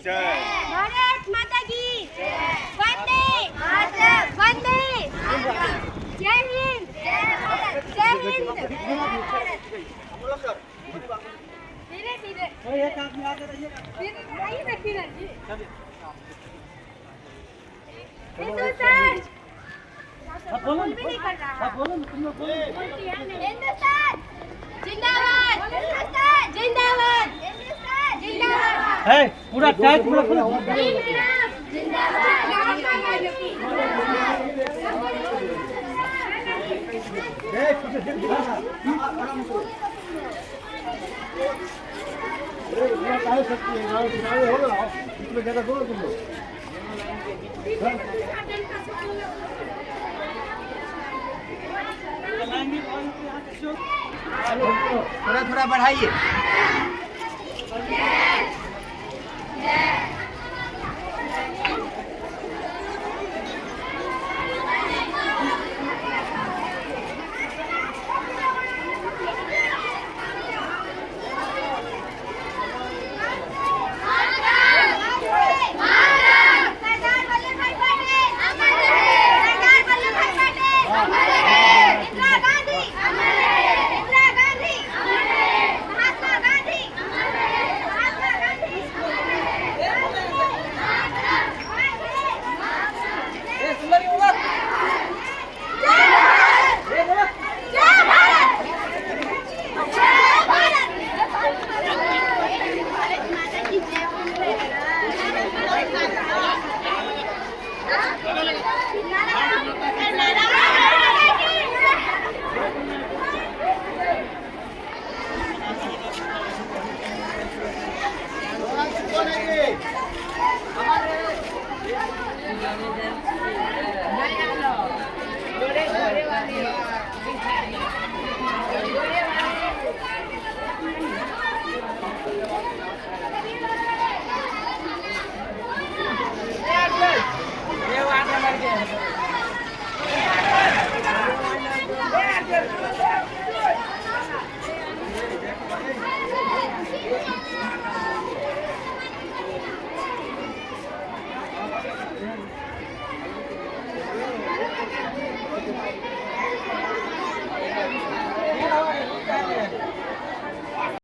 भारत माता की वंदे मातरम वंदे जय हिंद जय हिंद धीरे धीरे एक आदमी आगे रहिएगा आइए ना किरण जी हिंदुस्तान बोलो तुम लोग बोलो हिंदुस्तान जिंदाबाद हिंदुस्तान जिंदाबाद हिंदुस्तान जिंदाबाद है पूरा टाइट पूरा थोड़ा थोड़ा बढ़ाइए